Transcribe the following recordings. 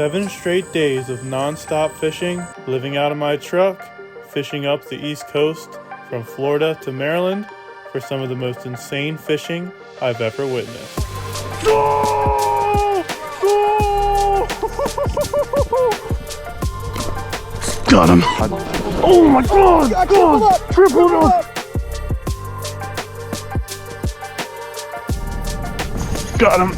7 straight days of non-stop fishing, living out of my truck, fishing up the East Coast from Florida to Maryland for some of the most insane fishing I've ever witnessed. Go! Go! Got him! Oh my god! God! Tripled him! Got him!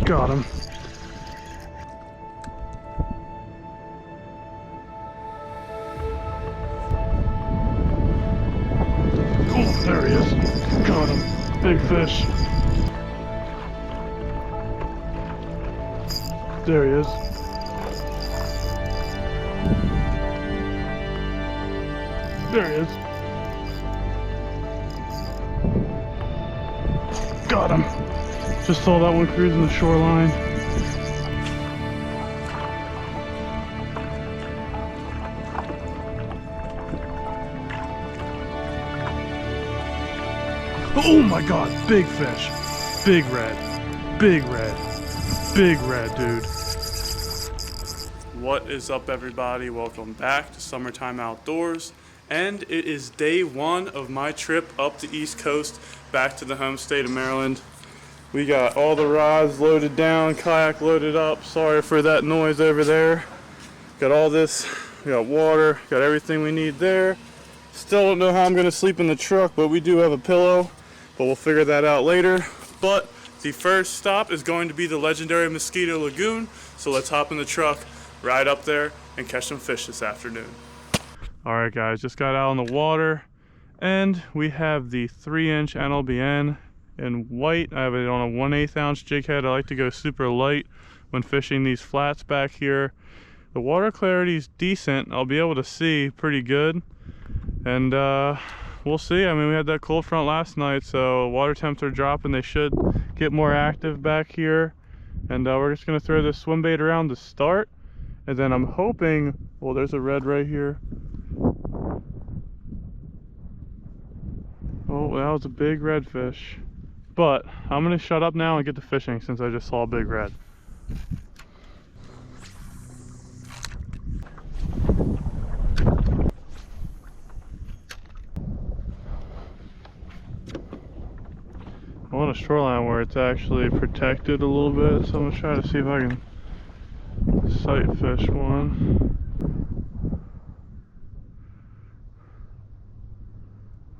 Got him. Oh, there he is. Got him. Big fish. There he is. There he is. Got him. Just saw that one cruising the shoreline. Oh my god, big fish. Big red. Big red. Big red, dude. What is up, everybody? Welcome back to Summertime Outdoors. And it is day 1 of my trip up the East Coast back to the home state of Maryland. We got all the rods loaded down, kayak loaded up. Sorry for that noise over there. Got all this, we got water, got everything we need there. Still don't know how I'm gonna sleep in the truck, but we do have a pillow, but we'll figure that out later. But the first stop is going to be the legendary Mosquito Lagoon. So let's hop in the truck, ride up there, and catch some fish this afternoon. All right, guys, just got out on the water, and we have the 3-inch Nlbn. In white. I have it on a 1/8 ounce jig head. I like to go super light when fishing these flats back here. The water clarity is decent. I'll be able to see pretty good, and we'll see. I mean, we had that cold front last night, so water temps are dropping. They should get more active back here, and we're just gonna throw this swim bait around to start, and then I'm hoping, well, there's a red right here. Oh, that was a big redfish. But I'm gonna shut up now and get to fishing since I just saw a big red. I want a shoreline where it's actually protected a little bit, so I'm gonna try to see if I can sight fish one.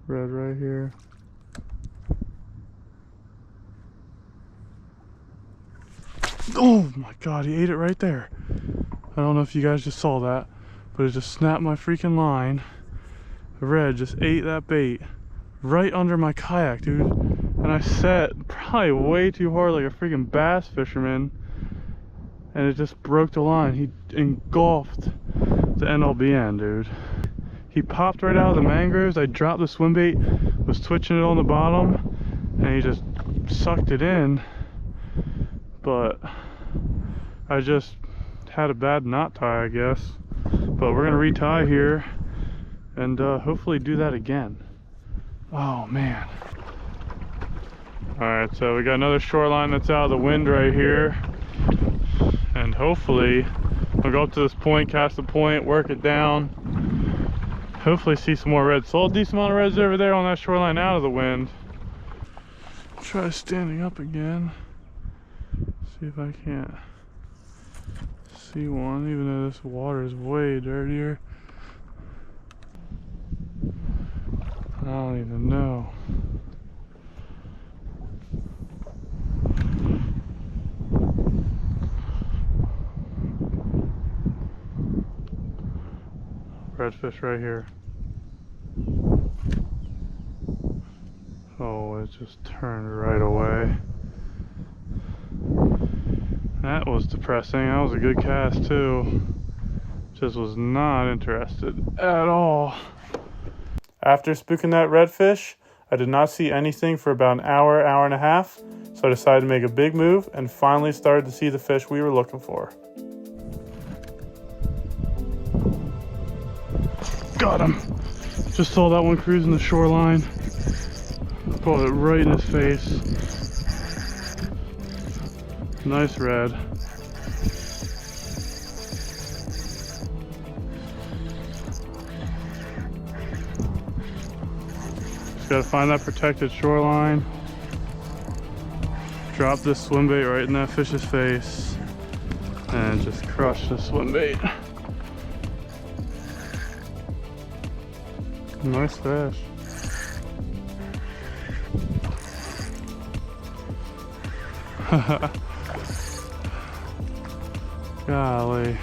Red right here. Oh my god, he ate it right there. I don't know if you guys just saw that, but it just snapped my freaking line. The red just ate that bait right under my kayak, dude. And I set probably way too hard like a freaking bass fisherman, and it just broke the line. He engulfed the Nlbn, dude. He popped right out of the mangroves. I dropped the swim bait, was twitching it on the bottom, and he just sucked it in. But I just had a bad knot tie, I guess. But we're gonna retie here and hopefully do that again. Oh man. Alright, so we got another shoreline that's out of the wind right here, and hopefully I'll go up to this point, cast the point, work it down, hopefully see some more reds. Saw a decent amount of reds over there on that shoreline out of the wind. Try standing up again. See if I can't see one, even though this water is way dirtier. I don't even know. Redfish right here. Oh, it just turned right away. That was depressing. That was a good cast too. Just was not interested at all. After spooking that redfish, I did not see anything for about an hour, hour and a half, so I decided to make a big move and finally started to see the fish we were looking for. Got him. Just saw that one cruising the shoreline. Caught it right in his face. Nice red. Just gotta find that protected shoreline. Drop this swim bait right in that fish's face and just crush the swim bait. Nice fish. Golly.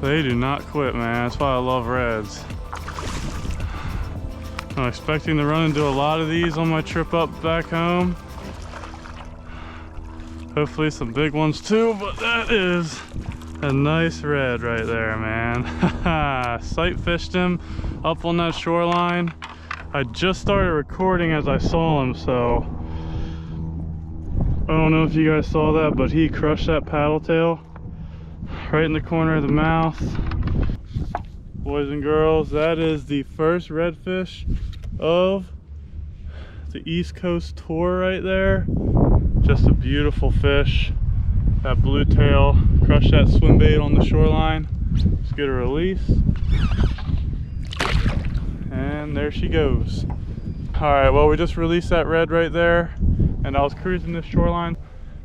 They do not quit, man. That's why I love reds. I'm expecting to run into a lot of these on my trip up back home. Hopefully some big ones too, but that is a nice red right there, man. Sight fished him up on that shoreline. I just started recording as I saw him, so I don't know if you guys saw that, but he crushed that paddle tail right in the corner of the mouth. Boys and girls, that is the first redfish of the East Coast tour right there. Just a beautiful fish. That blue tail crushed that swim bait on the shoreline. Let's get a release. And there she goes. All right, well, we just released that red right there, and I was cruising this shoreline,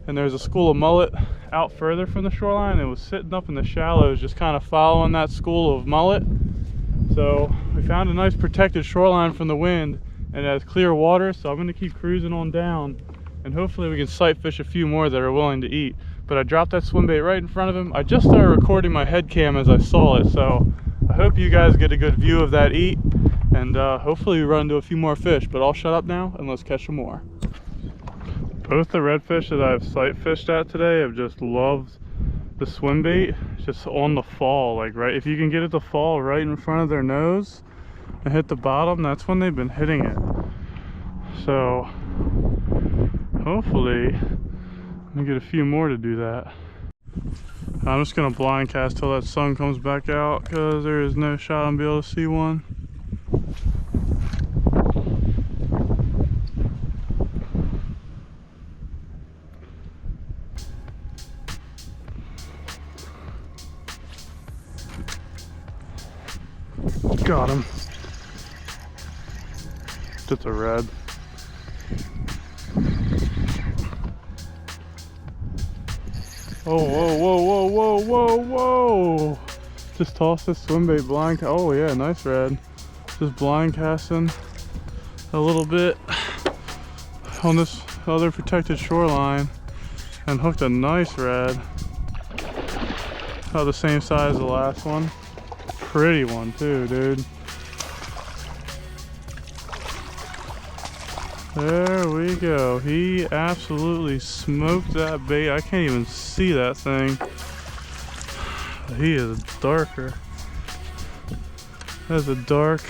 and there's a school of mullet out further from the shoreline. It was sitting up in the shallows, just kind of following that school of mullet. So we found a nice protected shoreline from the wind, and it has clear water, so I'm gonna keep cruising on down, and hopefully we can sight fish a few more that are willing to eat. But I dropped that swim bait right in front of him. I just started recording my head cam as I saw it, so I hope you guys get a good view of that eat, and hopefully we run into a few more fish. But I'll shut up now and let's catch some more. Both the redfish that I've sight fished at today have just loved the swim bait. It's just on the fall, like right, if you can get it to fall right in front of their nose and hit the bottom, that's when they've been hitting it. So hopefully I'm gonna get a few more to do that. I'm just gonna blind cast till that sun comes back out, because there is no shot I'm gonna be able to see one. Got him. Just a red. Oh, whoa, whoa, whoa, whoa, whoa, whoa! Just tossed this swim bait blind. Oh yeah, nice red. Just blind casting a little bit on this other protected shoreline and hooked a nice red. About the same size as the last one. Pretty one too, dude. There we go. He absolutely smoked that bait. I can't even see that thing. He is darker. That's a dark,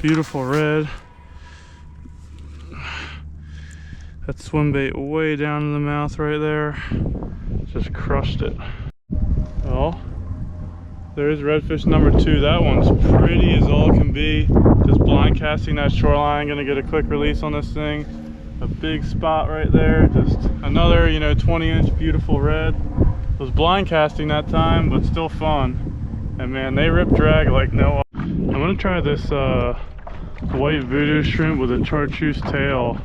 beautiful red. That swim bait way down in the mouth right there. Just crushed it. Well, there's redfish number 2. That one's pretty as all can be. Just blind casting that shoreline. Gonna get a quick release on this thing. A big spot right there. Just another, 20-inch beautiful red. Was blind casting that time, but still fun. And man, they rip drag like no other. I'm gonna try this white voodoo shrimp with a chartreuse tail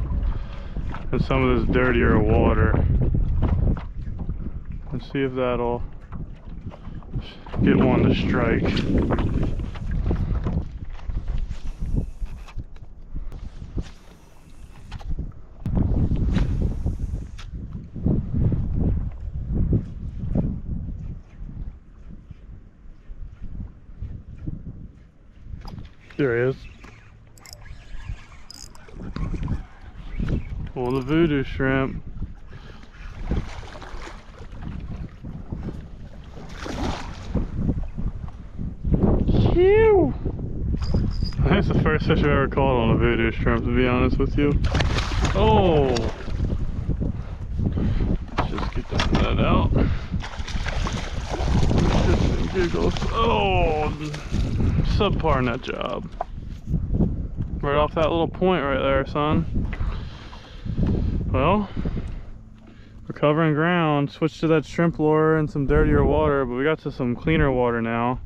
in some of this dirtier water. Let's see if that'll get one to strike. There he is. On the voodoo shrimp. Phew! That's the first first fish I've ever caught on a voodoo shrimp, to be honest with you. Oh! Let's just get that net out. Shits and giggles. Oh! Subpar net job. Right off that little point right there, son. Well, we're covering ground. Switched to that shrimp lure and some dirtier water, but we got to some cleaner water now.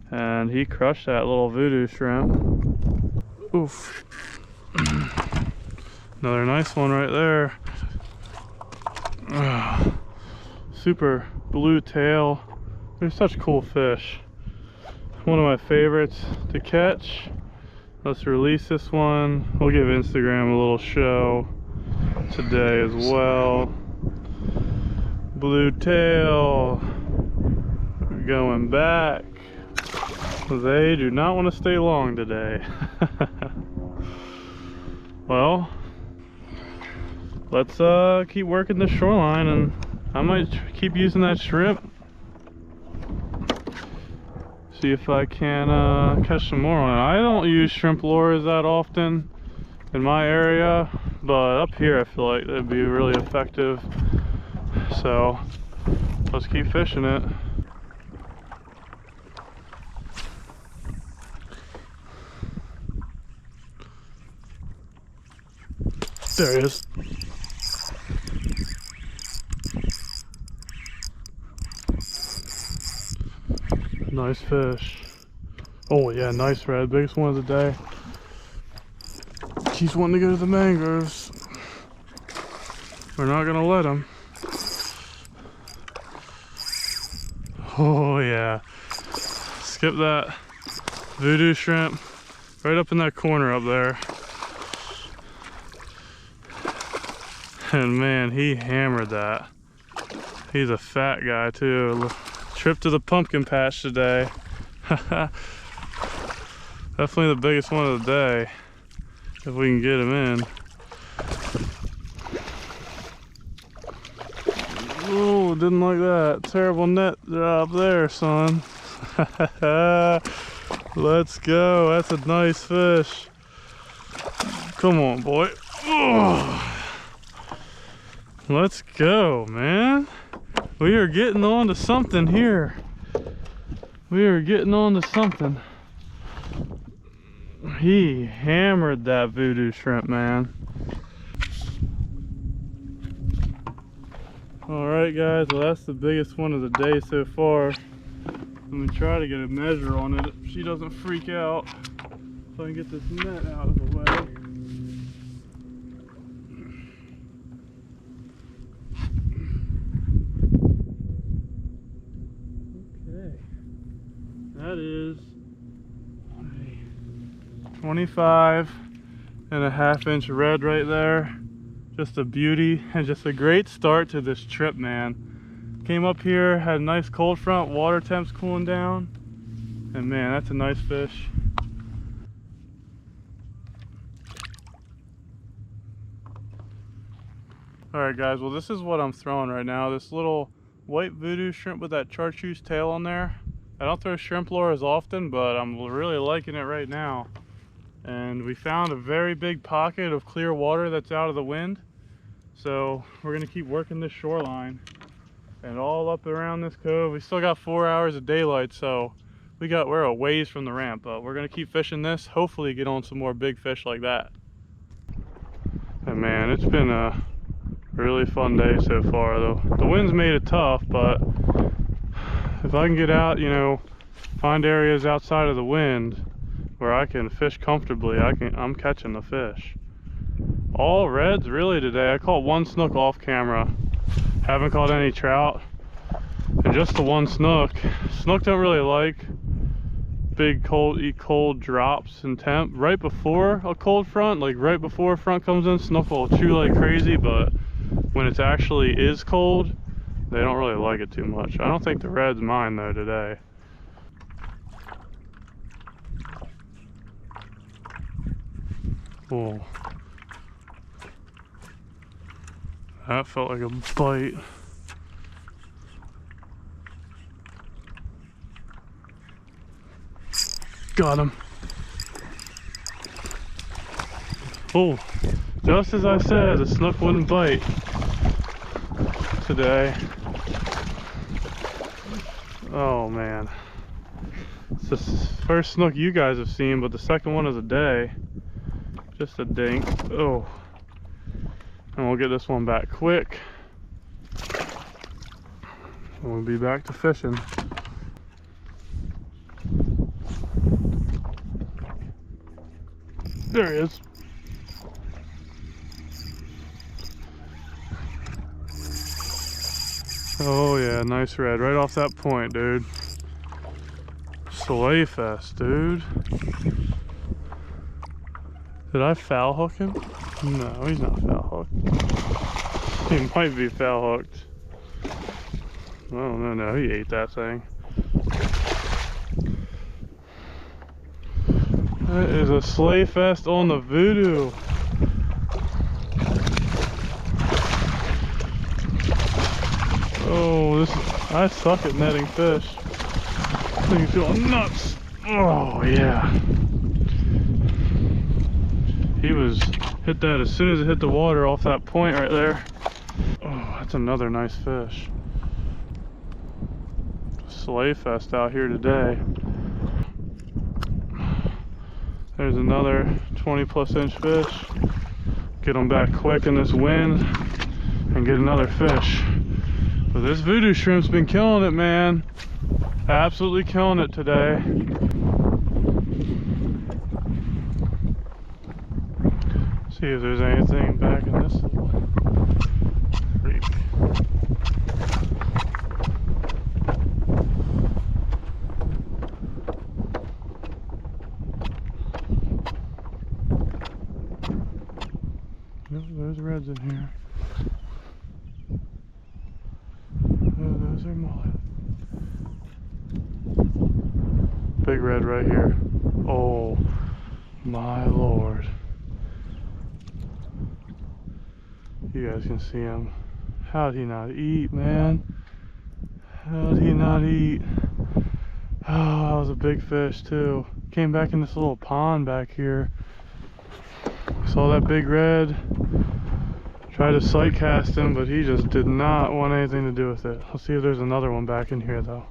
And he crushed that little voodoo shrimp. Oof. Another nice one right there. Super blue tail. They're such cool fish. One of my favorites to catch. Let's release this one. We'll give Instagram a little show today as well. Blue tail. We're going back. They do not want to stay long today. Well, let's keep working the shoreline, and I might keep using that shrimp. See if I can catch some more on it. I don't use shrimp lures that often in my area, but up here I feel like that'd be really effective. So let's keep fishing it. There he is. Nice fish. Oh yeah, nice red. Biggest one of the day. He's wanting to go to the mangroves. We're not gonna let him. Oh yeah. Skip that voodoo shrimp right up in that corner up there. And man, he hammered that. He's a fat guy too. Trip to the pumpkin patch today. Definitely the biggest one of the day, if we can get him in. Oh, didn't like that. Terrible net job there, son. Let's go. That's a nice fish. Come on, boy. Oh. Let's go, man. We are getting on to something here. We are getting on to something. He hammered that voodoo shrimp, man. Alright guys, well that's the biggest one of the day so far. Let me try to get a measure on it if she doesn't freak out. So I can get this net out of the way. That is a 25.5-inch red right there. Just a beauty and just a great start to this trip, man. Came up here, had a nice cold front, water temps cooling down, and man, that's a nice fish. Alright guys, well this is what I'm throwing right now. This little white voodoo shrimp with that chartreuse tail on there. I don't throw shrimp lures often, but I'm really liking it right now. And we found a very big pocket of clear water that's out of the wind. So we're gonna keep working this shoreline and all up around this cove. We still got 4 hours of daylight, so we're a ways from the ramp, but we're gonna keep fishing this, hopefully get on some more big fish like that. And man, it's been a really fun day so far though. The wind's made it tough, but if I can get out, you know, find areas outside of the wind where I can fish comfortably, I'm catching the fish. All reds really today. I caught one snook off camera. Haven't caught any trout. And just the one snook. Snook don't really like big cold drops in temp. Right before a cold front, like right before a front comes in, snook will chew like crazy, but when it actually is cold, they don't really like it too much. I don't think the reds mind though today. Oh. That felt like a bite. Got him. Oh, just as I said, the snook wouldn't bite today. Oh man. It's the first snook you guys have seen, but the second one of the day. Just a dink. Oh. And we'll get this one back quick. And we'll be back to fishing. There he is. Oh yeah, nice red. Right off that point, dude. Slay fest, dude. Did I foul hook him? No, he's not foul hooked. He might be foul hooked. Oh no, he ate that thing. That is a slay fest on the vudu. Oh, I suck at netting fish. This thing's going nuts. Oh yeah. He hit that as soon as it hit the water off that point right there. Oh, that's another nice fish. Slay fest out here today. There's another 20+ inch fish. Get them back quick in this wind and get another fish. But this vudu shrimp's been killing it, man. Absolutely killing it today. See if there's anything back in this little creek. No, there's reds in here. Oh, those are mullet. Big red right here. Oh my lord. You guys can see him. How'd he not eat, man? How'd he not eat? Oh, that was a big fish too. Came back in this little pond back here. Saw that big red. Tried to sight cast him, but he just did not want anything to do with it. Let's see if there's another one back in here though.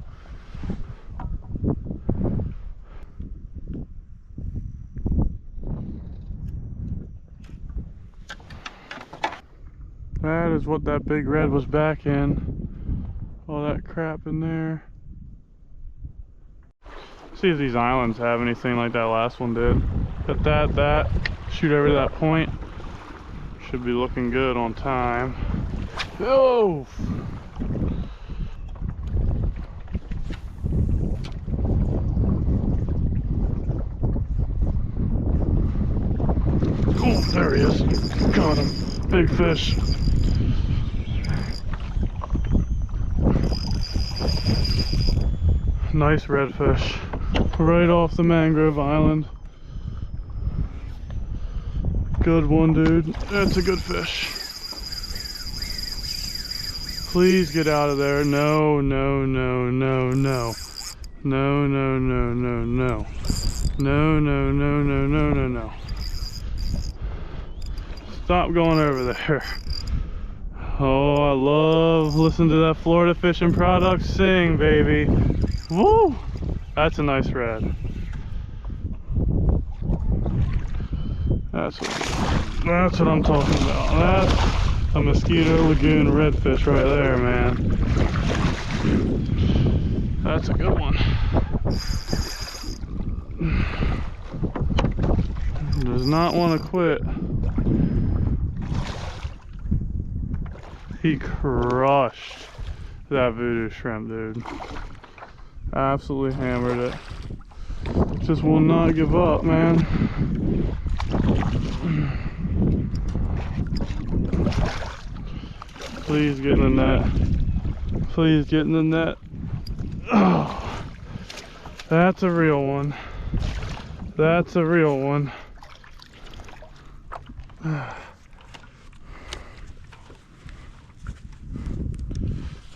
That is what that big red was back in. All that crap in there. See if these islands have anything like that last one did. Hit that, shoot over to that point. Should be looking good on time. Oh! Oh, there he is. Got him. Big fish. Nice redfish. Right off the mangrove island. Good one, dude. That's a good fish. Please get out of there. No, no, no, no, no. No, no, no, no, no. No, no, no, no, no, no, no. Stop going over there. Oh, I love listening to that Florida fishing product sing, baby. Woo! That's a nice red. That's what I'm talking about. That's a Mosquito Lagoon redfish right there, man. That's a good one. Does not want to quit. He crushed that vudu shrimp, dude. Absolutely hammered it. Just will not give up, man. Please get in the net. Please get in the net. Oh, that's a real one. That's a real one.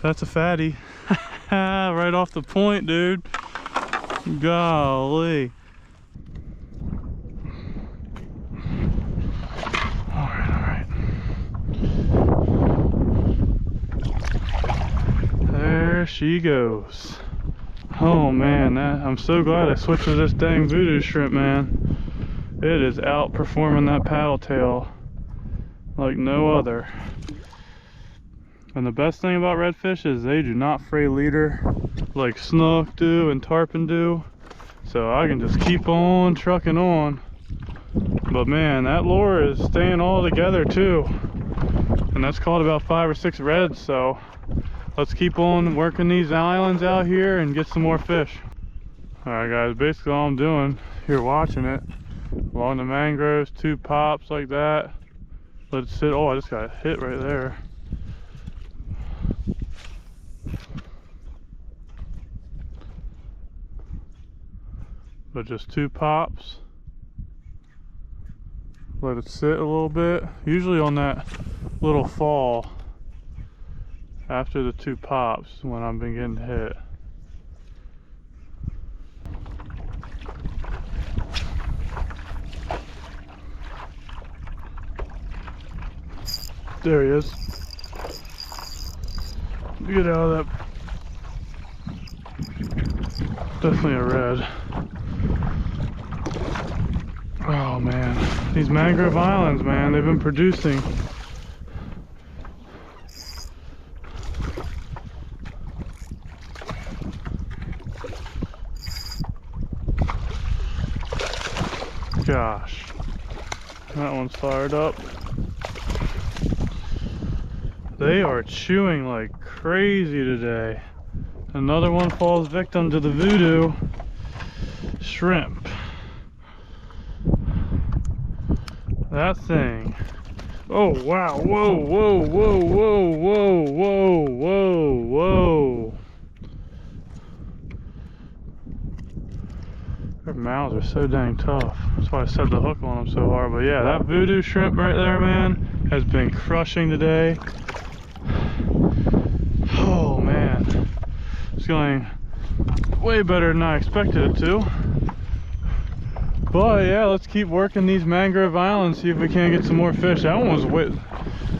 That's a fatty. Right off the point, dude. Golly. there she goes. Oh man, I'm so glad I switched to this dang voodoo shrimp, man. It is outperforming that paddle tail like no other. And the best thing about redfish is they do not fray leader like snook do and tarpon do. So I can just keep on trucking on. But man, that lure is staying all together too. And that's caught about 5 or 6 reds, so let's keep on working these islands out here and get some more fish. Alright guys, basically all I'm doing, you're watching it, along the mangroves, 2 pops like that. Let it sit. Oh, I just got hit right there. But just 2 pops. Let it sit a little bit. Usually on that little fall after the 2 pops when I've been getting hit. There he is. Get out of that. Definitely a red. Oh man, these mangrove islands, man, they've been producing. Gosh, that one's fired up. They are chewing like crazy today. Another one falls victim to the voodoo shrimp. That thing. Oh wow, whoa, whoa, whoa, whoa, whoa, whoa, whoa, whoa. Their mouths are so dang tough. That's why I set the hook on them so hard. But yeah, that voodoo shrimp right there, man, has been crushing today. Oh man, it's going way better than I expected it to. But yeah, let's keep working these mangrove islands, see if we can't get some more fish. That one was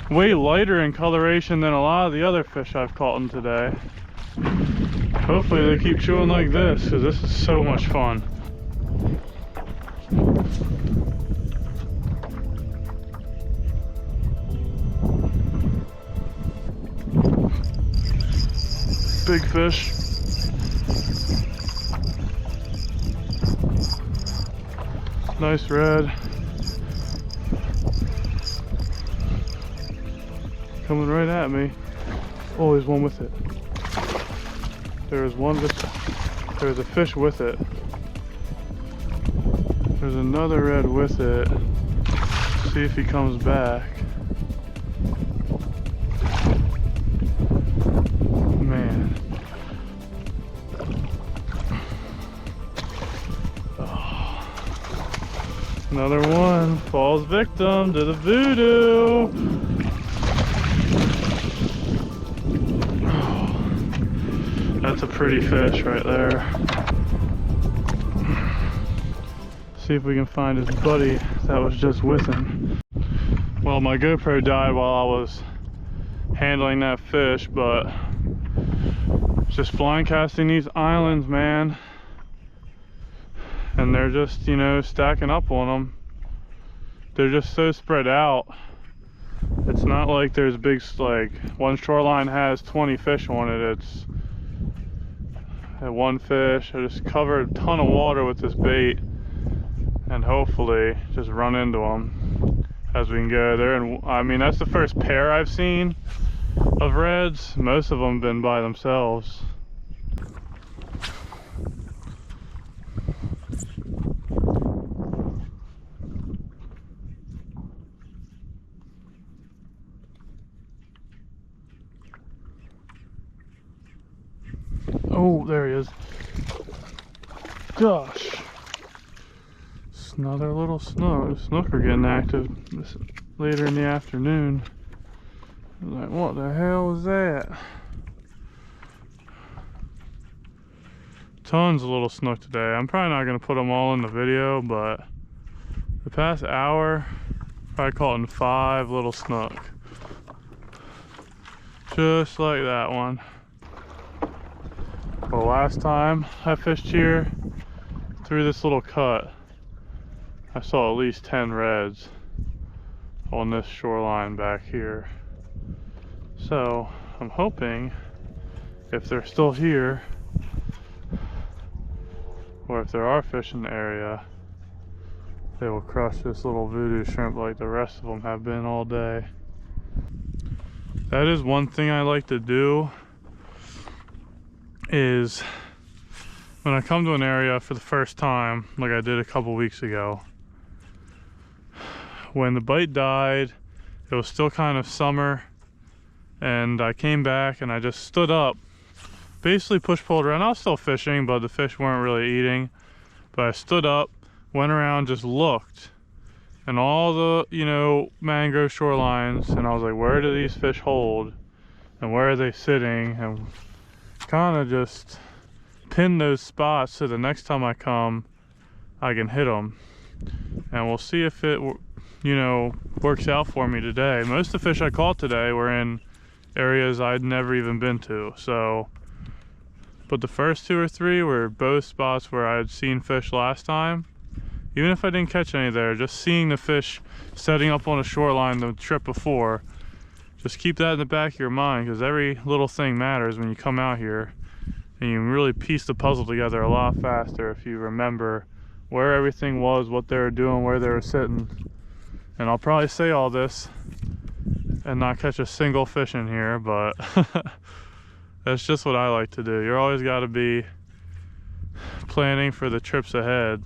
way lighter in coloration than a lot of the other fish I've caught in today. Hopefully they keep chewing like this, because this is so much fun. Big fish. Nice red. Coming right at me. Oh, there's one with it. There's a fish with it. There's another red with it. See if he comes back. Man. Another one falls victim to the voodoo. Oh, that's a pretty fish right there. See if we can find his buddy that was just with him. Well, my GoPro died while I was handling that fish, but just blind casting these islands, man. And they're just, you know, stacking up on them. They're just so spread out. It's not like there's big, like one shoreline has 20 fish on it. It's one fish. I just covered a ton of water with this bait and hopefully just run into them as we can go there. And I mean, that's the first pair I've seen of reds. Most of them have been by themselves. Oh, there he is. Gosh. It's another little snooker getting active this later in the afternoon. Like, what the hell was that? Tons of little snook today. I'm probably not going to put them all in the video, but the past hour, probably caught 5 little snook. Just like that one. Well, last time I fished here through this little cut, I saw at least 10 reds on this shoreline back here. So I'm hoping if they're still here, or if there are fish in the area, they will crush this little voodoo shrimp like the rest of them have been all day. That is one thing I like to do, is when I come to an area for the first time, like I did a couple weeks ago, when the bite died, it was still kind of summer, and I came back and I just stood up, basically push-pulled around. I was still fishing, but the fish weren't really eating. But I stood up, went around, just looked, and all the, you know, mangrove shorelines, and I was like, where do these fish hold? And where are they sitting? And kind of just pin those spots so the next time I come, I can hit them. And we'll see if it, you know, works out for me today. Most of the fish I caught today were in areas I'd never even been to, so, but the first 2 or 3 were both spots where I had seen fish last time. Even if I didn't catch any there, just seeing the fish setting up on a shoreline the trip before, just keep that in the back of your mind, because every little thing matters when you come out here, and you can really piece the puzzle together a lot faster if you remember where everything was, what they were doing, where they were sitting. And I'll probably say all this and not catch a single fish in here, but that's just what I like to do. You're always got to be planning for the trips ahead.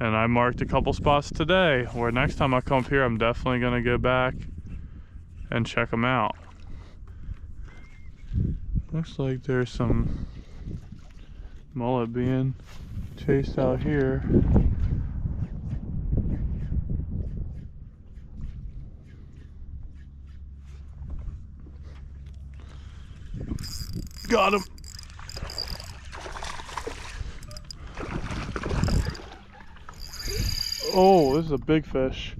And I marked a couple spots today where next time I come up here, I'm definitely going to go back and check them out. Looks like there's some mullet being chased out here. Got him. Oh, this is a big fish.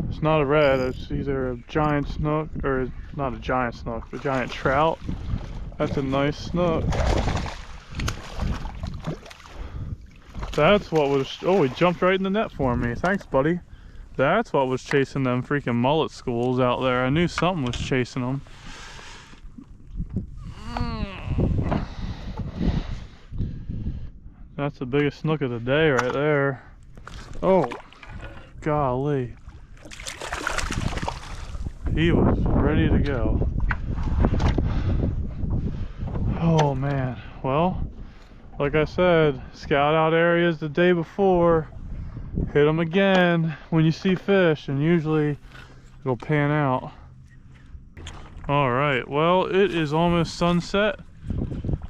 It's not a red, it's either a giant snook, or not a giant snook, a giant trout. That's a nice snook. That's what was, oh, he jumped right in the net for me. Thanks, buddy. That's what was chasing them freaking mullet schools out there. I knew something was chasing them. That's the biggest snook of the day right there. Oh, golly. He was ready to go. Oh man, well, like I said, scout out areas the day before, hit them again when you see fish, and usually it'll pan out. All right, well, it is almost sunset,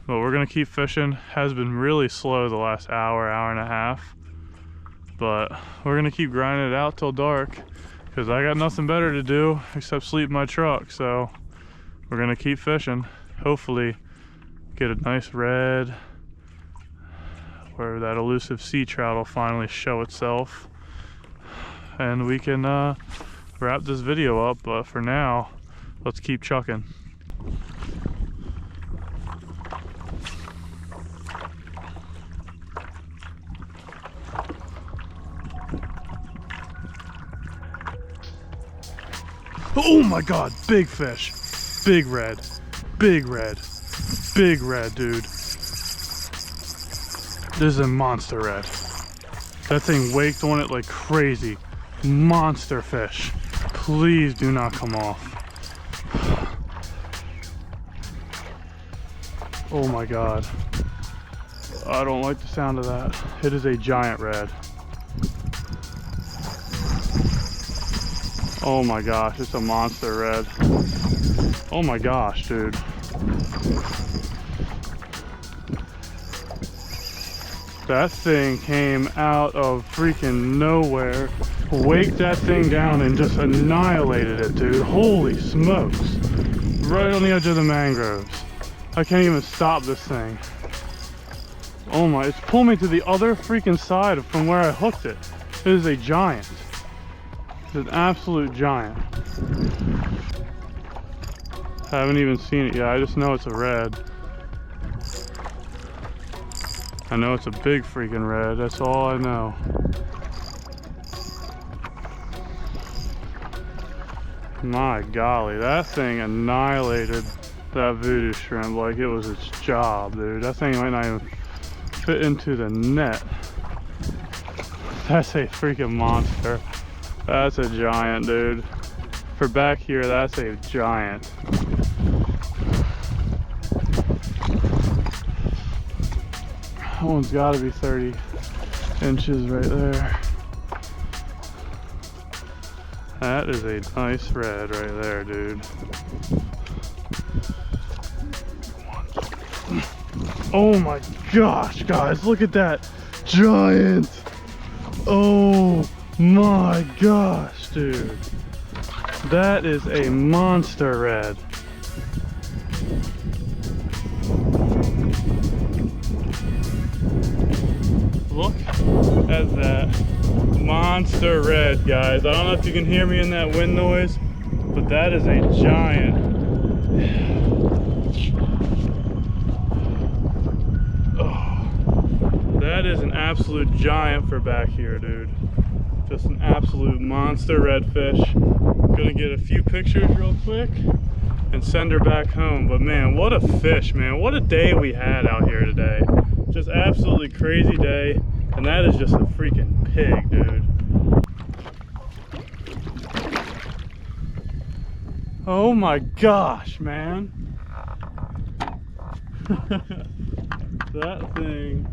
but we're gonna keep fishing. Has been really slow the last hour, hour and a half, but we're gonna keep grinding it out till dark, because I got nothing better to do except sleep in my truck. So we're gonna keep fishing, hopefully get a nice red where that elusive sea trout will finally show itself, and we can wrap this video up. But for now, let's keep chucking. Oh my god, big fish. Big red. Big red. Big red, dude. This is a monster red. That thing waked on it like crazy. Monster fish. Please do not come off. Oh my god. I don't like the sound of that. It is a giant red. Oh my gosh, it's a monster red. Oh my gosh, dude. That thing came out of freaking nowhere, waked that thing down and just annihilated it, dude. Holy smokes. Right on the edge of the mangroves. I can't even stop this thing. Oh my, it's pulling me to the other freaking side from where I hooked it. It is a giant. It's an absolute giant. I haven't even seen it yet. I just know it's a red. I know it's a big freaking red, that's all I know. My golly, that thing annihilated that voodoo shrimp like it was its job, dude. That thing might not even fit into the net. That's a freaking monster. That's a giant, dude. For back here, that's a giant. That one's gotta be 30 inches right there. That is a nice red right there, dude. Oh my gosh, guys, look at that giant. Oh my gosh, dude. That is a monster red. Look at that monster red, guys. I don't know if you can hear me in that wind noise, but that is a giant. Oh, that is an absolute giant for back here, dude. Just an absolute monster redfish. Gonna get a few pictures real quick and send her back home. But man, what a fish, man. What a day we had out here today. Just absolutely crazy day. And that is just a freaking pig, dude. Oh my gosh, man. That thing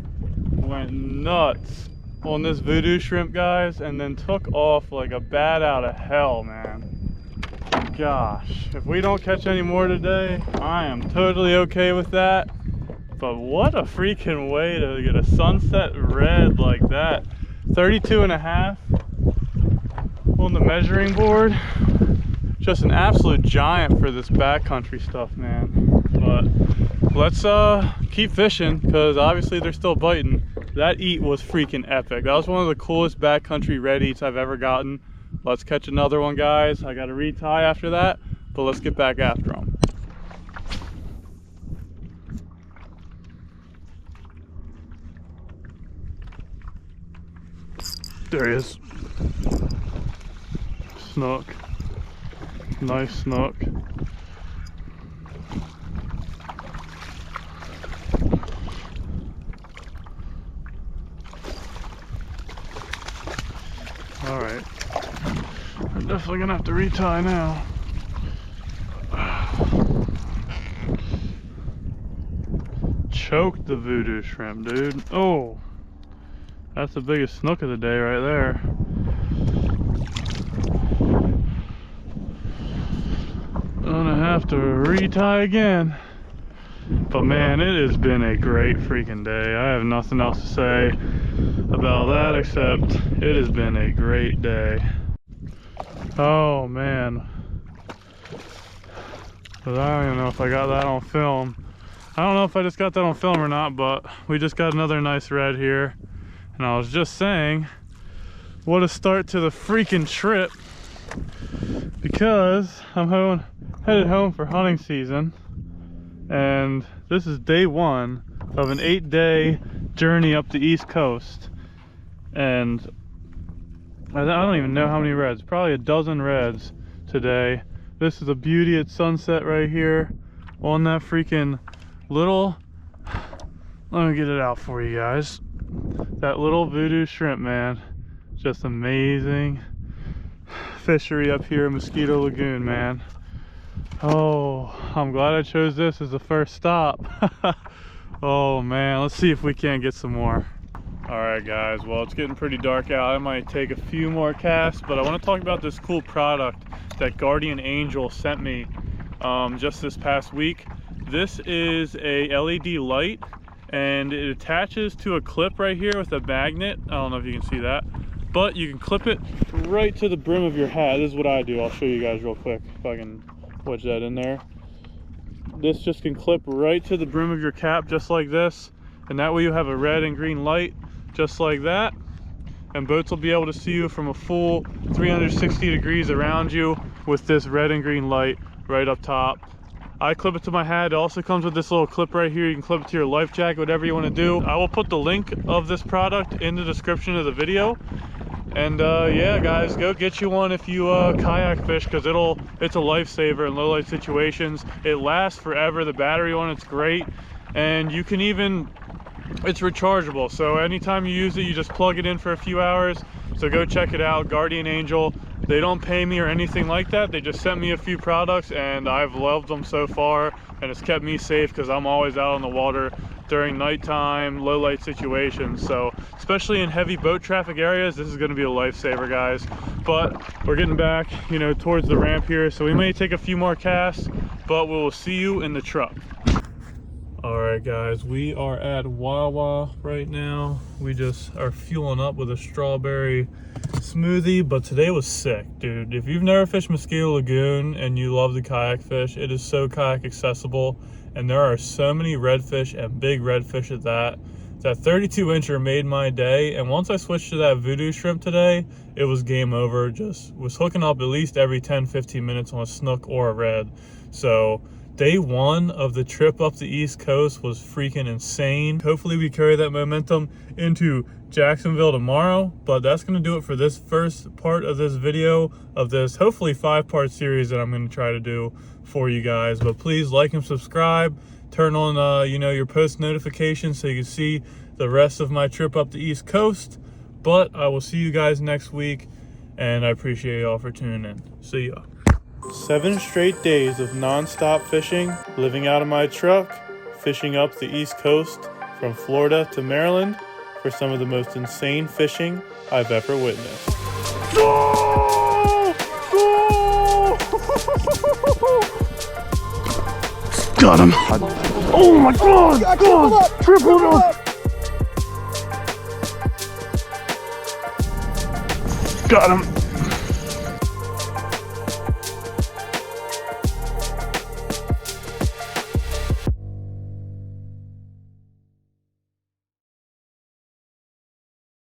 went nuts on this voodoo shrimp, guys, and then took off like a bat out of hell, man. Gosh, if we don't catch any more today, I am totally okay with that. But what a freaking way to get a sunset red like that. 32.5 on the measuring board. Just an absolute giant for this backcountry stuff, man. But let's keep fishing, because obviously they're still biting. That eat was freaking epic. That was one of the coolest backcountry red eats I've ever gotten. Let's catch another one, guys. I gotta retie after that, but let's get back after them. There he is. Snook. Nice snook. Alright. I'm definitely gonna have to retie now. Choked the voodoo shrimp, dude. Oh! That's the biggest snook of the day right there. Gonna have to retie again. But man, it has been a great freaking day. I have nothing else to say about that except it has been a great day. Oh man. But I don't even know if I got that on film. I don't know if I just got that on film or not, but we just got another nice red here. And I was just saying, what a start to the freaking trip, because I'm headed home for hunting season, and this is day one of an 8-day journey up the East Coast, and I don't even know how many reds, probably a dozen reds today. This is a beauty at sunset right here on that freaking little, let me get it out for you guys. That little voodoo shrimp, man. Just amazing fishery up here in Mosquito Lagoon, man. Oh, I'm glad I chose this as the first stop. Oh man, let's see if we can't get some more. Alright guys, well it's getting pretty dark out. I might take a few more casts, but I want to talk about this cool product that Guardian Angel sent me just this past week. This is a LED light, and it attaches to a clip right here with a magnet. I don't know if you can see that, but you can clip it right to the brim of your hat. This is what I do. I'll show you guys real quick if I can wedge that in there. This just can clip right to the brim of your cap, just like this, and that way you have a red and green light just like that, and boats will be able to see you from a full 360 degrees around you with this red and green light right up top. I clip it to my hat. It also comes with this little clip right here. You can clip it to your life jacket, whatever you want to do. I will put the link of this product in the description of the video. And yeah, guys, go get you one if you kayak fish, because it's a lifesaver in low light situations. It lasts forever. The battery on it's great, and you can even, it's rechargeable. So anytime you use it, you just plug it in for a few hours. So go check it out, Guardian Angel. They don't pay me or anything like that. They just sent me a few products, and I've loved them so far, and it's kept me safe because I'm always out on the water during nighttime, low light situations. So especially in heavy boat traffic areas, this is going to be a lifesaver, guys. But we're getting back, you know, towards the ramp here, so we may take a few more casts, but we will see you in the truck. All right, guys, we are at Wawa right now. We just are fueling up with a strawberry smoothie, but today was sick, dude. If you've never fished Mosquito Lagoon and you love the kayak fish, it is so kayak accessible, and there are so many redfish and big redfish at that. That 32 incher made my day, and once I switched to that vudu shrimp today, it was game over. Just was hooking up at least every 10-15 minutes on a snook or a red. So day one of the trip up the East Coast was freaking insane. Hopefully we carry that momentum into Jacksonville tomorrow, but that's going to do it for this first part of this video of this hopefully 5-part series that I'm going to try to do for you guys. But please like and subscribe, turn on you know, your post notifications so you can see the rest of my trip up the East Coast. But I will see you guys next week, and I appreciate y'all for tuning in. See ya. 7 straight days of non-stop fishing, living out of my truck, fishing up the East Coast from Florida to Maryland for some of the most insane fishing I've ever witnessed. Go! Go! Got him. Oh my God! God! Tripled him. Got him.